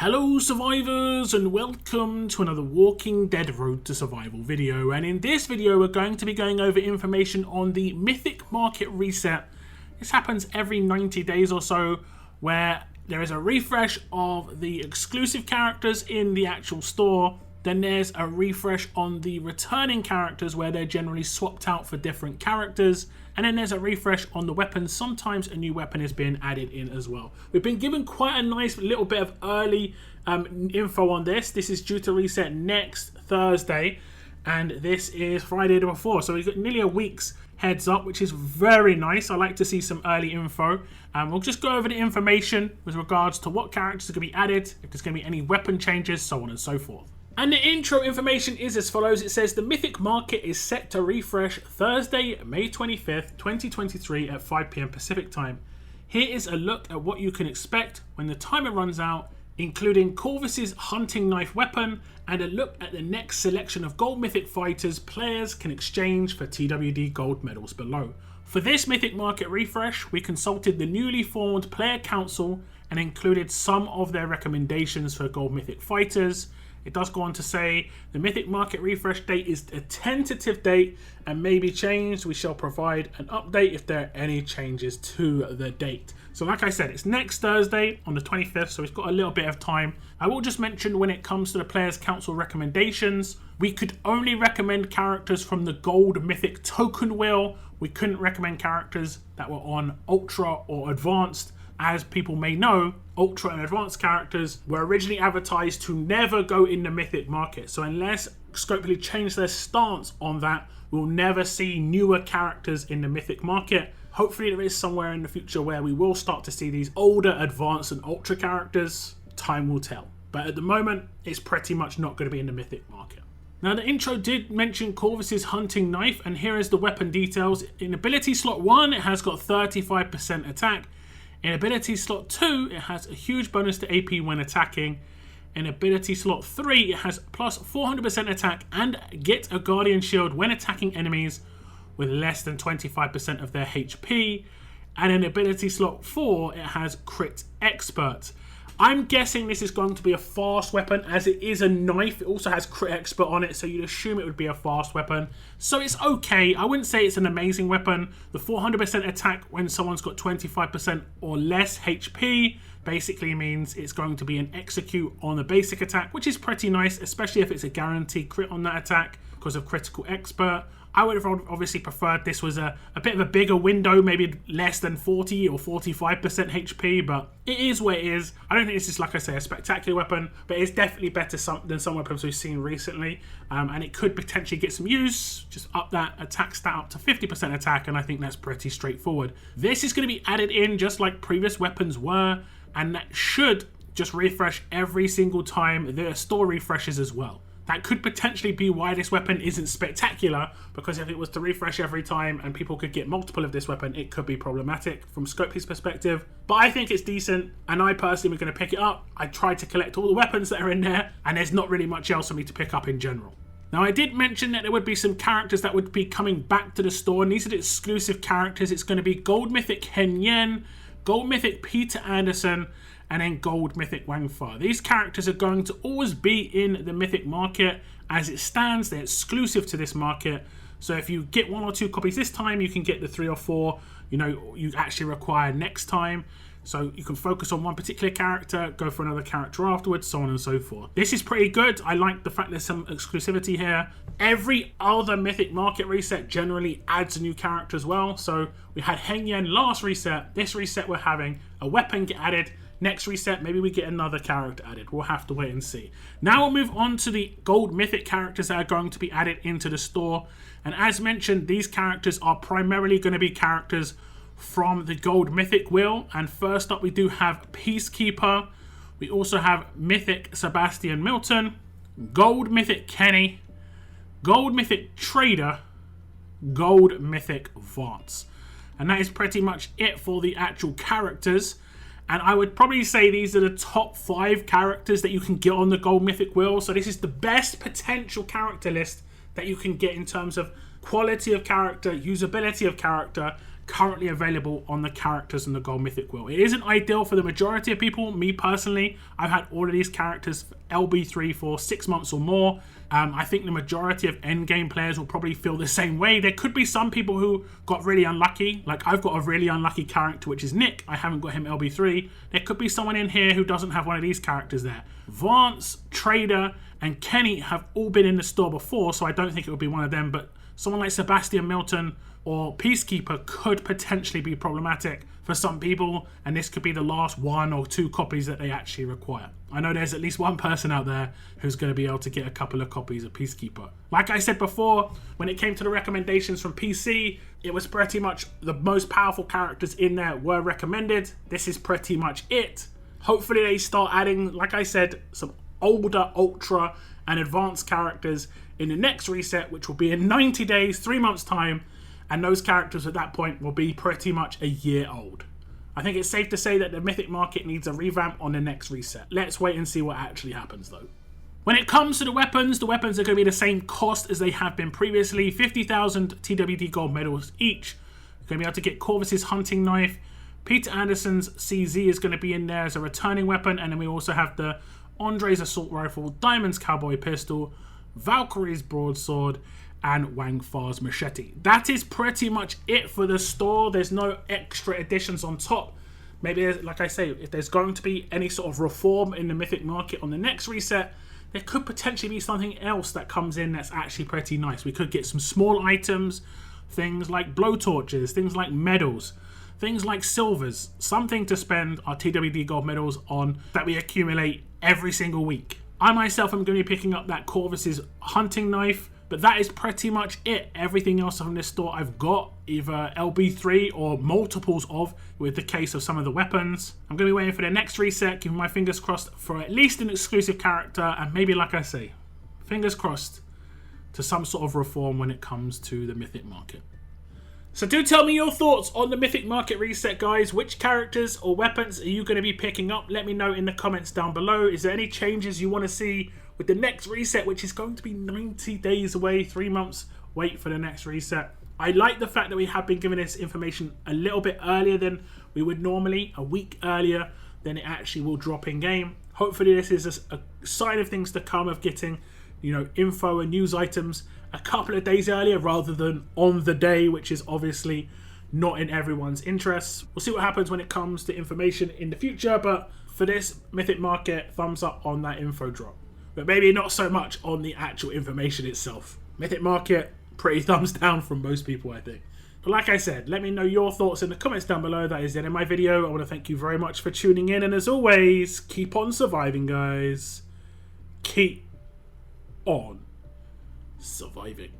Hello survivors and welcome to another Walking Dead Road to Survival video, and in this video we're going to be going over information on the Mythic Market reset. This happens every 90 days or so where there is a refresh of the exclusive characters in the actual store. Then there's a refresh on the returning characters where they're generally swapped out for different characters. And then there's a refresh on the weapons. Sometimes a new weapon is being added in as well. We've been given quite a nice little bit of early info on this. This is due to reset next Thursday. And this is Friday the before. So we've got nearly a week's heads up, which is very nice. I like to see some early info. We'll just go over the information with regards to what characters are going to be added, if there's going to be any weapon changes, so on and so forth. And the intro information is as follows. It says the Mythic Market is set to refresh Thursday, May 25th, 2023 at 5 PM Pacific time. Here is a look at what you can expect when the timer runs out, including Corvus's hunting knife weapon and a look at the next selection of gold mythic fighters players can exchange for TWD gold medals below. For this Mythic Market refresh, we consulted the newly formed Player Council and included some of their recommendations for gold mythic fighters. It does go on to say the Mythic Market refresh date is a tentative date and may be changed. We shall provide an update if there are any changes to the date. So like I said, it's next Thursday on the 25th, so it's got a little bit of time. I will just mention when it comes to the Players Council recommendations, we could only recommend characters from the Gold Mythic Token Wheel. We couldn't recommend characters that were on Ultra or Advanced. As people may know, Ultra and Advanced characters were originally advertised to never go in the Mythic Market. So unless Scopely change their stance on that, we'll never see newer characters in the Mythic Market. Hopefully there is somewhere in the future where we will start to see these older Advanced and Ultra characters. Time will tell. But at the moment, it's pretty much not going to be in the Mythic Market. Now the intro did mention Corvus's hunting knife, and here is the weapon details. In ability slot 1, it has got 35% attack. In ability slot 2, it has a huge bonus to AP when attacking. In ability slot 3, it has plus 400% attack and get a guardian shield when attacking enemies with less than 25% of their HP. And in ability slot 4, it has crit expert. I'm guessing this is going to be a fast weapon as it is a knife. It also has crit expert on it, so you'd assume it would be a fast weapon. So it's okay. I wouldn't say it's an amazing weapon. The 400% attack when someone's got 25% or less HP basically means it's going to be an execute on the basic attack, which is pretty nice, especially if it's a guaranteed crit on that attack because of critical expert. I would have obviously preferred this was a bit of a bigger window, maybe less than 40 or 45% HP, but it is what it is. I don't think this is, like I say, a spectacular weapon, but it's definitely better than some weapons we've seen recently, and it could potentially get some use, just up that attack stat up to 50% attack, and I think that's pretty straightforward. This is going to be added in just like previous weapons were, and that should just refresh every single time the store refreshes as well. That could potentially be why this weapon isn't spectacular, because if it was to refresh every time and people could get multiple of this weapon, it could be problematic from Scopely's perspective. But I think it's decent, and I personally am going to pick it up. I tried to collect all the weapons that are in there, and there's not really much else for me to pick up in general. Now, I did mention that there would be some characters that would be coming back to the store, and these are the exclusive characters. It's going to be Gold Mythic Hen Yen, Gold Mythic Peter Anderson, and then Gold Mythic Wang Fa. These characters are going to always be in the Mythic Market. As it stands, they're exclusive to this market. So if you get 1 or 2 copies this time, you can get the 3 or 4, you actually require next time. So you can focus on one particular character, go for another character afterwards, so on and so forth. This is pretty good. I like the fact there's some exclusivity here. Every other Mythic Market reset generally adds a new character as well. So we had Heng Yen last reset. This reset we're having a weapon get added. Next reset, maybe we get another character added. We'll have to wait and see. Now we'll move on to the Gold Mythic characters that are going to be added into the store. And as mentioned, these characters are primarily going to be characters from the Gold Mythic Wheel. And first up, we do have Peacekeeper. We also have Mythic Sebastian Milton, Gold Mythic Kenny, Gold Mythic Trader, Gold Mythic Vance. And that is pretty much it for the actual characters. And I would probably say these are the top 5 characters that you can get on the Gold Mythic Wheel. So this is the best potential character list that you can get in terms of quality of character, usability of character, currently available on the characters in the Gold Mythic wheel. It isn't ideal for the majority of people. Me personally, I've had all of these characters LB3 for 6 months or more. I think the majority of endgame players will probably feel the same way. There could be some people who got really unlucky. Like, I've got a really unlucky character, which is Nick. I haven't got him LB3. There could be someone in here who doesn't have one of these characters there. Vance, Trader, and Kenny have all been in the store before, so I don't think it would be one of them. But someone like Sebastian Milton or Peacekeeper could potentially be problematic for some people, and this could be the last 1 or 2 copies that they actually require. I know there's at least one person out there who's going to be able to get a couple of copies of Peacekeeper. Like I said before, when it came to the recommendations from PC, it was pretty much the most powerful characters in there were recommended. This is pretty much it. Hopefully they start adding, like I said, some older Ultra and Advanced characters in the next reset, which will be in 90 days, 3 months time, and those characters at that point will be pretty much a year old. I think it's safe to say that the Mythic Market needs a revamp on the next reset. Let's wait and see what actually happens though. When it comes to the weapons are going to be the same cost as they have been previously. 50,000 TWD gold medals each. You're going to be able to get Corvus's hunting knife. Peter Anderson's CZ is going to be in there as a returning weapon, and then we also have the Andre's assault rifle, Diamond's cowboy pistol, Valkyrie's broadsword, and Wang Fa's machete. That is pretty much it for the store. There's no extra additions on top. Maybe, like I say, if there's going to be any sort of reform in the Mythic Market on the next reset, there could potentially be something else that comes in that's actually pretty nice. We could get some small items, things like blowtorches, things like medals, things like silvers, something to spend our TWD gold medals on that we accumulate every single week. I myself am going to be picking up that Corvus's hunting knife, but that is pretty much it. Everything else from this store I've got either LB3 or multiples of, with the case of some of the weapons. I'm going to be waiting for the next reset, keeping my fingers crossed for at least an exclusive character, and maybe, like I say, fingers crossed to some sort of reform when it comes to the Mythic Market. So do tell me your thoughts on the Mythic Market reset, guys. Which characters or weapons are you going to be picking up? Let me know in the comments down below. Is there any changes you want to see with the next reset, which is going to be 90 days away, 3 months wait for the next reset? I like the fact that we have been given this information a little bit earlier than we would normally, a week earlier than it actually will drop in game. Hopefully this is a sign of things to come, of getting, you know, info and news items a couple of days earlier rather than on the day, which is obviously not in everyone's interests. We'll see what happens when it comes to information in the future, but for this Mythic Market, thumbs up on that info drop. But maybe not so much on the actual information itself. Mythic Market, pretty thumbs down from most people, I think. But like I said, let me know your thoughts in the comments down below. That is the end of my video. I want to thank you very much for tuning in, and as always, keep on surviving, guys. Keep on surviving.